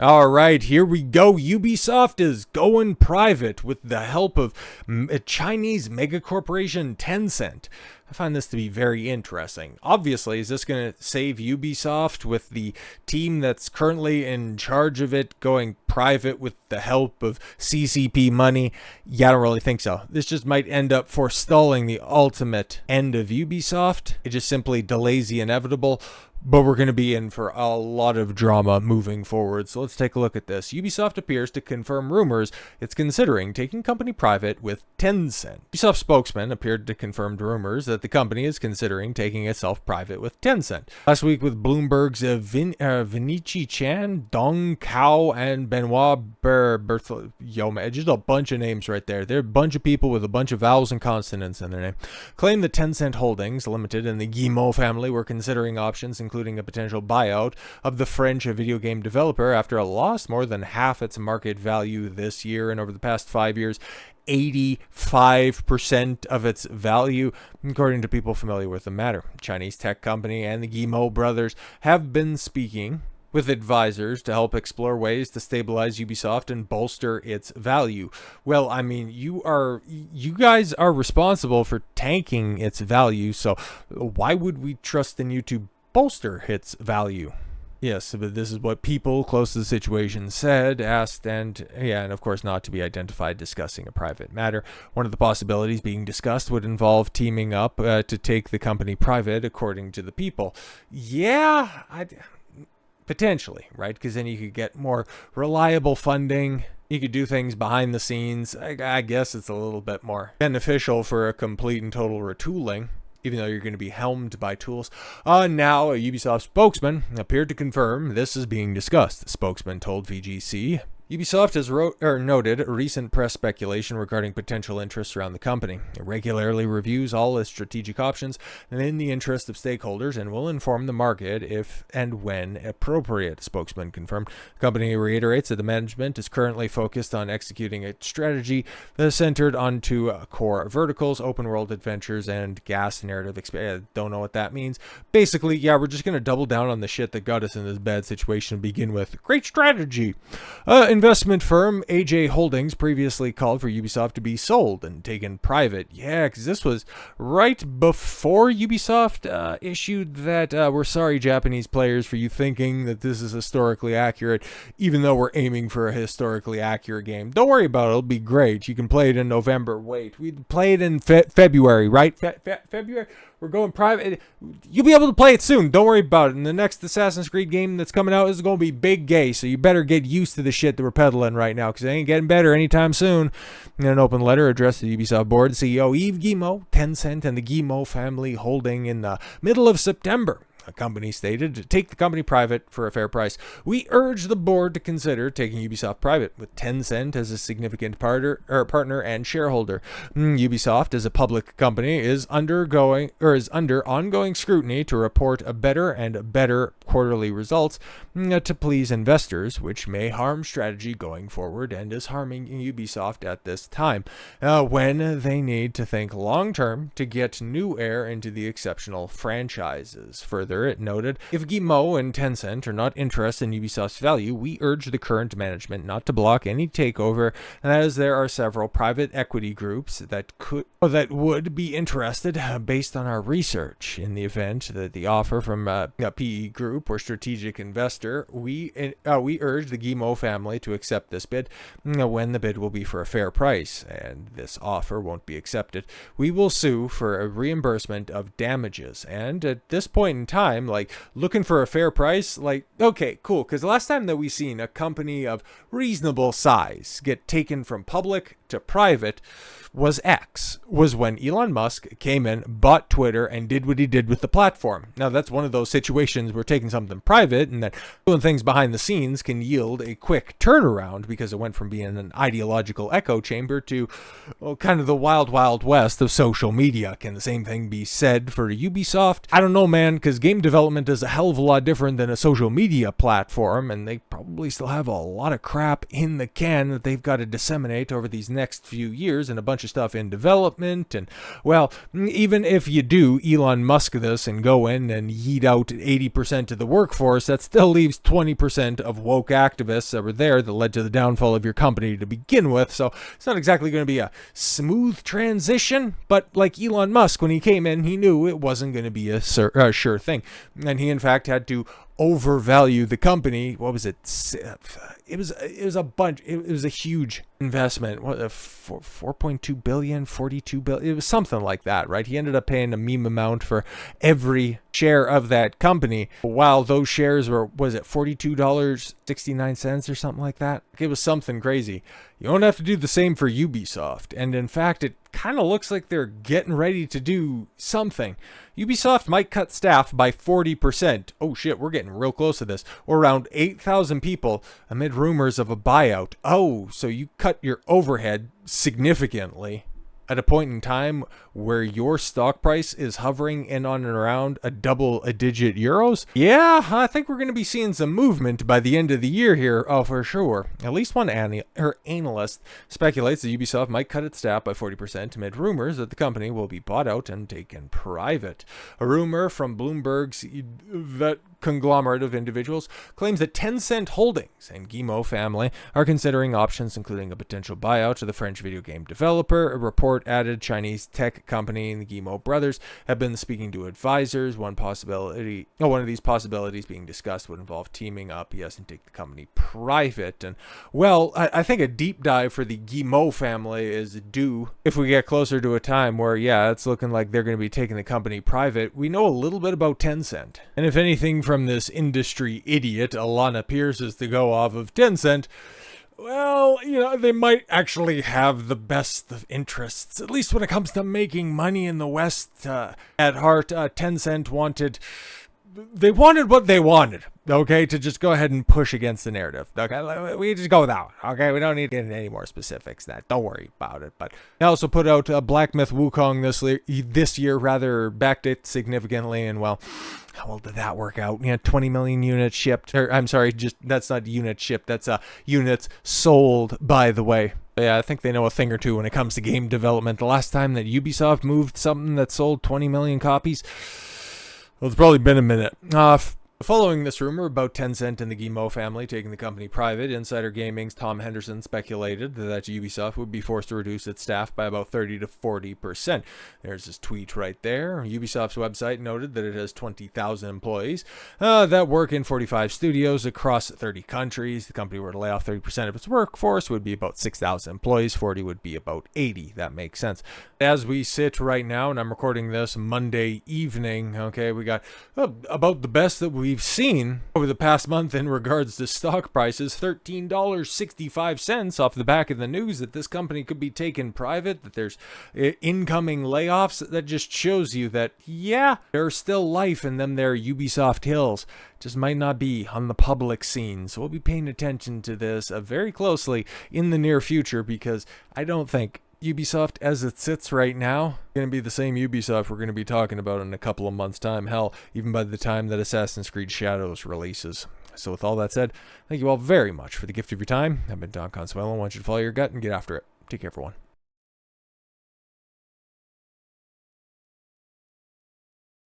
All right, here we go. Ubisoft is going private with the help of Chinese megacorporation Tencent. I find this to be very interesting. Obviously, is this going to save Ubisoft with the team that's currently in charge of it going private with the help of CCP money? Yeah, I don't really think so. This just might end up forestalling the ultimate end of Ubisoft. It just simply delays the inevitable. But we're going to be in for a lot of drama moving forward. So let's take a look at this. Ubisoft appears to confirm rumors it's considering taking company private with Tencent. Ubisoft spokesman appeared to confirm rumors that the company is considering taking itself private with Tencent. Last week with Bloomberg's Vinici Chan, Dong Cao, and Benoit Berthelot. Just a bunch of names right there. They're a bunch of people with a bunch of vowels and consonants in their name. Claimed that Tencent Holdings Limited and the Guillemot family were considering options, including a potential buyout of the French video game developer after it lost more than half its market value this year, and over the past 5 years, 85% of its value, according to people familiar with the matter. Chinese tech company and the Guillemot brothers have been speaking with advisors to help explore ways to stabilize Ubisoft and bolster its value. Well, I mean, you guys are responsible for tanking its value, so why would we trust in you to bolster its value? Yes, but this is what people close to the situation said, asked, and of course not to be identified discussing a private matter. One of the possibilities being discussed would involve teaming up to take the company private, according to the people. Yeah, potentially, right? Because then you could get more reliable funding. You could do things behind the scenes. I guess it's a little bit more beneficial for a complete and total retooling, even though you're going to be helmed by tools. Now, a Ubisoft spokesman appeared to confirm this is being discussed. The spokesman told VGC, Ubisoft has noted recent press speculation regarding potential interests around the company. It regularly reviews all its strategic options and in the interest of stakeholders and will inform the market if and when appropriate, spokesman confirmed. The company reiterates that the management is currently focused on executing a strategy that is centered on two core verticals, open world adventures and gas narrative experience. Don't know what that means. Basically, yeah, we're just going to double down on the shit that got us in this bad situation to begin with. Great strategy. Investment firm AJ Holdings previously called for Ubisoft to be sold and taken private. Yeah, because this was right before Ubisoft issued that we're sorry, Japanese players, for you thinking that this is historically accurate, even though we're aiming for a historically accurate game. Don't worry about it. It'll be great. You can play it in November. Wait, we'd play it in February, right? February? We're going private. You'll be able to play it soon. Don't worry about it. And the next Assassin's Creed game that's coming out is going to be big gay, so you better get used to the shit that we're peddling right now, because it ain't getting better anytime soon. In an open letter addressed to the Ubisoft board, CEO Yves Guillemot, Tencent, and the Guillemot family holding in the middle of September. A company stated to take the company private for a fair price. We urge the board to consider taking Ubisoft private, with Tencent as a significant partner and shareholder. Ubisoft, as a public company, is under ongoing scrutiny to report a better quarterly results to please investors, which may harm strategy going forward and is harming Ubisoft at this time, when they need to think long term to get new air into the exceptional franchises. Further, it noted, if Guillemot and Tencent are not interested in Ubisoft's value, we urge the current management not to block any takeover, as there are several private equity groups that would be interested based on our research. In the event that the offer from a PE group or strategic investor, we urge the Guillemot family to accept this bid when the bid will be for a fair price, and this offer won't be accepted. We will sue for a reimbursement of damages, and at this point in time, like, looking for a fair price, like, okay, cool, because the last time that we seen a company of reasonable size get taken from public to private was when Elon Musk came in, bought Twitter, and did what he did with the platform. Now, that's one of those situations where taking something private and then doing things behind the scenes can yield a quick turnaround, because it went from being an ideological echo chamber to kind of the wild, wild west of social media. Can the same thing be said for Ubisoft? I don't know, man, because game development is a hell of a lot different than a social media platform, and they probably still have a lot of crap in the can that they've got to disseminate over these next next few years and a bunch of stuff in development. And, well, even if you do Elon Musk this and go in and yeet out 80% of the workforce, that still leaves 20% of woke activists that were there that led to the downfall of your company to begin with. So it's not exactly going to be a smooth transition, but like Elon Musk, when he came in, he knew it wasn't going to be a sure thing. And he, in fact, had to overvalue the company. What was it? It was a bunch. It was a huge investment. What, 4.2 billion, 42 billion. It was something like that, right? He ended up paying a meme amount for every share of that company. While those shares were, was it $42.69 or something like that? It was something crazy. You don't have to do the same for Ubisoft. And in fact, it kind of looks like they're getting ready to do something. Ubisoft might cut staff by 40%. Oh shit, we're getting real close to this. Or around 8,000 people amid rumors of a buyout. Oh, so you cut your overhead significantly at a point in time where your stock price is hovering in on and around a double-digit euros? Yeah, I think we're going to be seeing some movement by the end of the year here. Oh, for sure. At least one analyst speculates that Ubisoft might cut its staff by 40% amid rumors that the company will be bought out and taken private. A rumor from Bloomberg's that conglomerate of individuals claims that Tencent Holdings and Guillemot family are considering options including a potential buyout of the French video game developer. A report added Chinese tech company and the Guillemot brothers have been speaking to advisors. One of these possibilities being discussed would involve teaming up, yes, and take the company private. And, well, I think a deep dive for the Guillemot family is due if we get closer to a time where, yeah, it's looking like they're going to be taking the company private. We know a little bit about Tencent. And if anything from this industry idiot, Alana Pierce, is to go off of Tencent, well, you know, they might actually have the best of interests, at least when it comes to making money in the West. At heart, Tencent wanted what they wanted, okay, to just go ahead and push against the narrative. Okay, we just go with that one, okay? We don't need to get into any more specifics than that. Don't worry about it. But they also put out Black Myth Wukong this year, rather backed it significantly, and, well, how well did that work out? 20 million units shipped. Or, I'm sorry, that's not units shipped. That's units sold, by the way. Yeah, I think they know a thing or two when it comes to game development. The last time that Ubisoft moved something that sold 20 million copies, well, it's probably been a minute. Following this rumor about Tencent and the Guillemot family taking the company private, Insider Gaming's Tom Henderson speculated that Ubisoft would be forced to reduce its staff by about 30 to 40%. There's his tweet right there. Ubisoft's website noted that it has 20,000 employees that work in 45 studios across 30 countries. The company were to lay off 30% of its workforce, would be about 6,000 employees. 40 would be about 80. That makes sense. As we sit right now, and I'm recording this Monday evening, okay, we got about the best that we've seen over the past month in regards to stock prices. $13.65 off the back of the news that this company could be taken private, that there's incoming layoffs. That just shows you that, yeah, there's still life in them there Ubisoft hills. Just might not be on the public scene. So we'll be paying attention to this very closely in the near future, because I don't think Ubisoft as it sits right now going to be the same Ubisoft we're going to be talking about in a couple of months' time. Hell, even by the time that Assassin's Creed Shadows releases. So with all that said, thank you all very much for the gift of your time. I've been Don Consuelo. I want you to follow your gut and get after it. Take care, everyone.